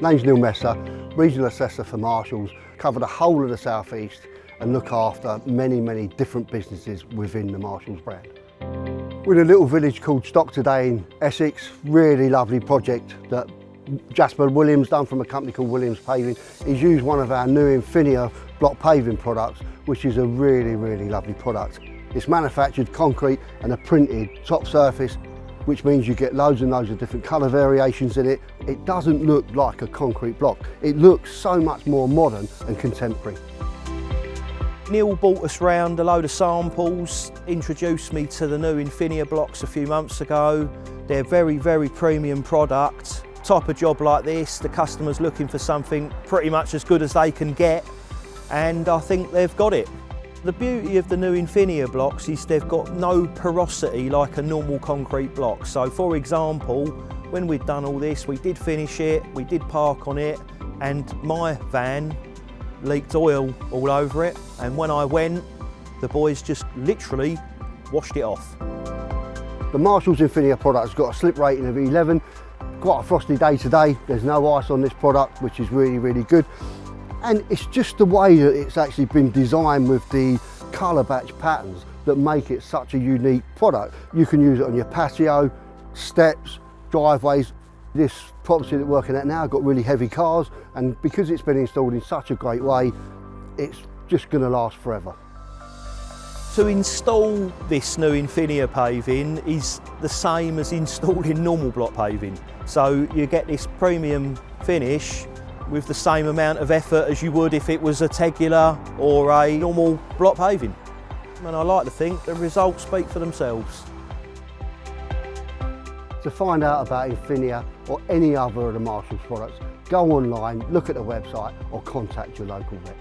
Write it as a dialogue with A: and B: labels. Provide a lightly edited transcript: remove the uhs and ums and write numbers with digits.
A: Name's Neil Messer, Regional Assessor for Marshalls, cover the whole of the South East and look after many different businesses within the Marshalls brand. We're in a little village called Stock today in Essex. Really lovely project that Jasper Williams done from a company called Williams Paving. He's used one of our new Infinia block paving products, which is a really lovely product. It's manufactured concrete and a printed top surface, which means you get loads and loads of different colour variations in it. It doesn't look like a concrete block. It looks so much more modern and contemporary.
B: Neil brought us round a load of samples, introduced me to the new Infinia blocks a few months ago. They're very premium product. Type of job like this, the customer's looking for something pretty much as good as they can get, and I think they've got it. The beauty of the new Infinia blocks is they've got no porosity like a normal concrete block. So for example, when we'd done all this, we did finish it, we did park on it, and my van leaked oil all over it, and when I went, the boys just literally washed it off.
A: The Marshalls Infinia product's got a slip rating of 11. Quite a frosty day today. There's no ice on this product, which is really good. And it's just the way that it's actually been designed with the colour batch patterns that make it such a unique product. You can use it on your patio, steps, driveways. This property that we're working at now got really heavy cars, and because it's been installed in such a great way, it's just going to last forever.
B: To install this new Infinia paving is the same as installing normal block paving. So you get this premium finish with the same amount of effort as you would if it was a tegular or a normal block paving. And I like to think the results speak for themselves.
A: To find out about Infinia or any other of the Marshalls products, go online, look at the website or contact your local rep.